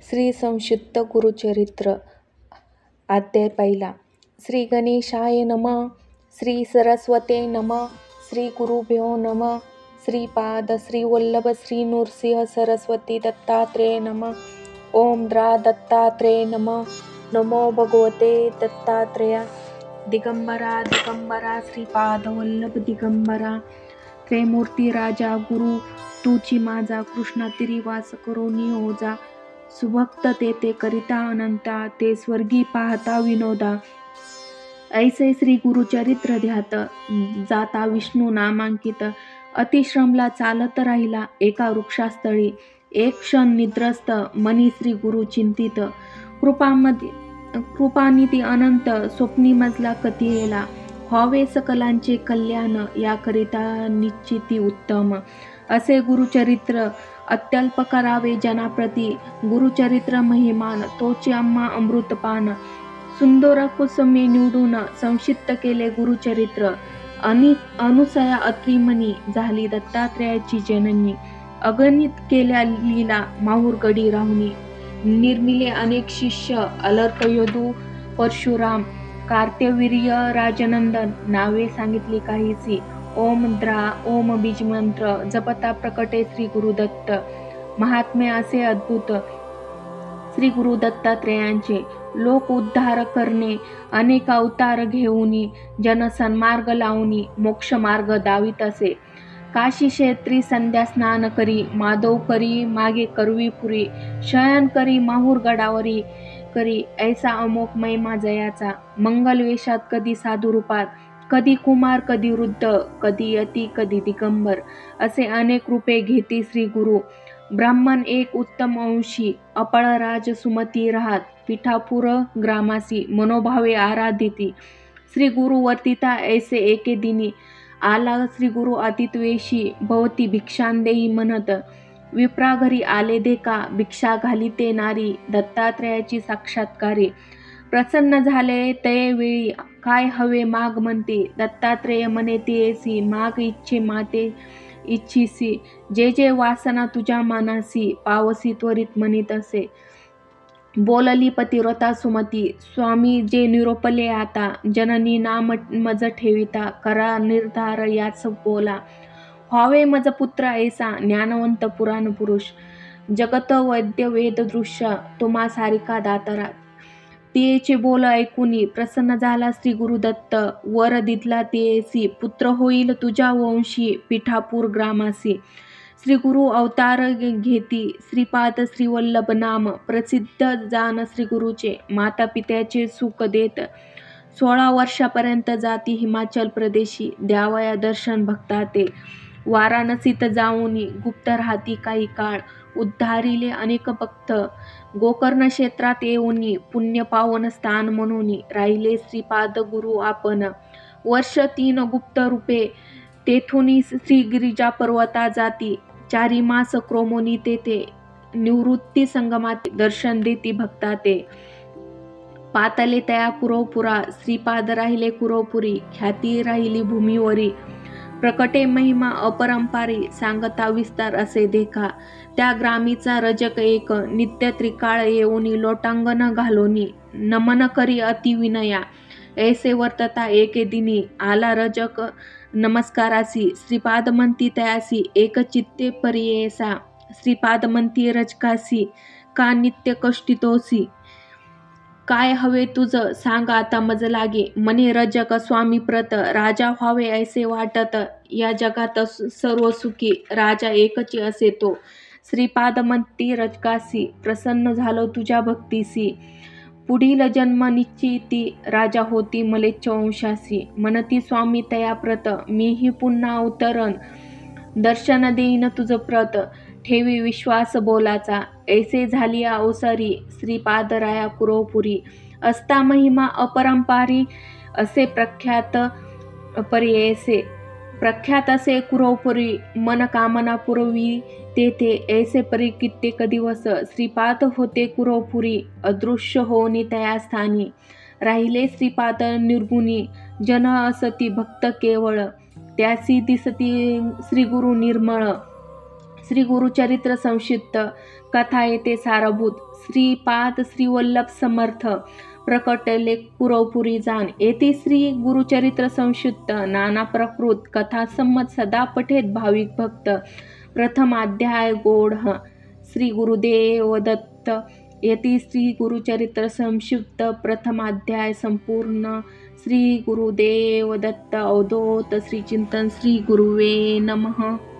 श्री संक्षिप्त गुरुचरित्र अध्याय पहिला. श्री गणेशाय नमः. श्री सरस्वते नमः. श्री गुरुभ्यो नमः. श्रीपाद श्री वल्लभ श्री नृसिंह सरस्वती दत्तात्रेय नमः. ओम द्रा दत्तात्रेय नमः. नमो भगवते दत्तात्रेया. दिगंबरा दिगंबरा श्रीपाद वल्लभ दिगंबरा. त्रिमूर्ती राजा गुरु तुची माझा. कृष्णा तिरी वास करोनी ओजा. सुभक्त ते करिता अनंता. ते स्वर्गी पाहता विनोदा. ऐसे श्री गुरुचरित्र ध्यात. जाता विष्णू नामांकित. अतिश्रमला चालत राहिला एका वृक्षास्थळी. एक क्षण निद्रस्त मनी श्री गुरु चिंतित. कृपानिधी अनंत स्वप्नी मजला कधी येला. व्हावे सकलांचे कल्याण याकरिता निश्चिती उत्तम. असे गुरुचरित्र अत्यल्प करावे जनाप्रती. गुरुचरित्र महिमान तोचे आम्हा अमृतपान. सुंदर कुसुमे निवडून संक्षिप्त केले गुरुचरित्र. अनुसया अत्रिमणी झाली दत्तात्रेयाची जननी. अगणित केल्या लीला माहूर गडी राहुनी. निर्मिले अनेक शिष्य अलर्क यदू परशुराम. कार्त्यवीर्य राजनंदन नावे सांगितली काहीसी. ओम द्रा ओम बीजमंत्र जपता प्रकटे श्री गुरुदत्त. महात्म्य असे अद्भुत श्री गुरु दत्तात्रेयांचे. लोक उद्धार करणे अनेक अवतार घेऊनी. जन सन्मार्ग लावणी मोक्ष मार्ग दावित असे. काशी क्षेत्री संध्या स्नान करी. माधव करी मागे करवीपुरी. शयन करी माहूर गडावरी करी. ऐसा अमोक महिमा जयाचा. मंगल वेशात कधी साधू रूपात. कधी कुमार कधी वृद्ध. कधी यती कधी दिगंबर. असे अनेक रूपे घेती श्री गुरु. ब्राह्मण एक उत्तम अंशी. अपळ राज सुमती राहत. पिठापूर ग्रामासी मनोभावे आराधिती. श्री गुरु वर्तिता ऐसे एके दिनी. आला श्री गुरु अतित्वेशी. भवती भिक्षांदेही म्हणत. विप्रा घरी आले देखा. भिक्षा घालिते नारी. दत्तात्रेयाची साक्षात्कारी. प्रसन्न झाले तये वेळी. काय हवे माग म्हणते. दत्तात्रेय म्हणे तेसी. माग इच्छे माते इच्छिसी. जे जे वासना तुझ्या मनासी. पावसी त्वरित म्हणित असे. बोलली पतिव्रता सुमती. स्वामी जे निरोपले आता. जननी नाम मज ठेविता. करा निर्धार याच बोला. व्हावे मज पुत्र ऐसा. ज्ञानवंत पुराण पुरुष. जगत वैद्य वेद दृश्य. तुम्हा सारिका दातारा. तियेचे बोल ऐकुनी प्रसन्न झाला श्री गुरुदत्त. वर दिदला तियेसी. पुत्र होईल तुझ्या वंशी. पिठापूर ग्रामासी. श्री गुरु अवतार घेती. श्रीपाद श्री वल्लभ नाम. प्रसिद्ध जान श्री गुरुचे. माता पित्याचे सुख देत. 16 वर्षापर्यंत जाती हिमाचल प्रदेशी. द्यावया दर्शन भक्ता ते. वाराणसीत जाऊनी गुप्त राहती काही काळ. उद्धारिले अनेक भक्त. गोकर्ण क्षेत्रात येऊनी पुण्य पावन स्थान म्हणून राहिले श्रीपाद गुरु आपण. वर्ष 3 गुप्त रूपे. तेथून श्री गिरिजा पर्वता जाती. 4 मास क्रोमोनी तेथे. निवृत्ती संगमात दर्शन देती भक्ता ते. पातले तया कुरवपुरा. श्रीपाद राहिले कुरवपुरी. ख्याती राहिली भूमीवरी. प्रकटे महिमा अपरंपारी. सांगता विस्तार असे देखा. त्या ग्रामीचा रजक एक. नित्य त्रिकाळ येऊनी लोटांगण घालोनी. नमन करी अति विनया. ऐसे वर्तता एके दिनी. आला रजक नमस्कारासी. श्रीपाद म्हणती तयासी. एक चित्ते परियेसा. श्रीपाद म्हणती रजकासी. का नित्य कष्टितोसी. काय हवे तुझ सांग आता मज लागे. मने रजक स्वामी प्रत. राजा व्हावे ऐसे वाटत. या जगात सर्व सुखी. राजा एकची असे तो. श्रीपाद म्हणती रजकासी. प्रसन्न झालो तुझ्या भक्तीसी. पुढील जन्म निश्चिती. राजा होती मलेच्छ वंशासी. म्हणती स्वामी तया प्रत. मीही पुन्हा अवतरण. दर्शन देईन तुझ प्रत. ठेवी विश्वास बोलाचा. ऐसे झाली अवसरी. श्रीपादराया कुरवपुरी. असता महिमा अपरंपारी. असे प्रख्यात पर्येसे. प्रख्यात असे कुरवपुरी. मन कामना पुरवी तेथे. ऐसे परी कित्येक दिवस. श्रीपाद होते कुरवपुरी. अदृश्य होनी तया स्थानी. राहिले श्रीपाद निर्गुणी. जन असती भक्त केवळ. त्यासी दिसती श्री गुरु निर्मळ. श्री गुरुचरित्र संक्षिप्त. कथा येते सारभूत श्रीपाद श्री वल्लभ समर्थ प्रकटले पुरवपुरी जाण येथे श्री गुरुचरित्र संक्षिप्त नाना प्रकृत कथा संमत सदा पठेत भाविक भक्त प्रथम अध्याय गोड श्री गुरुदेव दत्त येथे श्री गुरुचरित्र संक्षिप्त प्रथम अध्याय संपूर्ण श्री गुरुदेव दत्त अवधूत श्री चिंतन श्री गुरुवे नमः।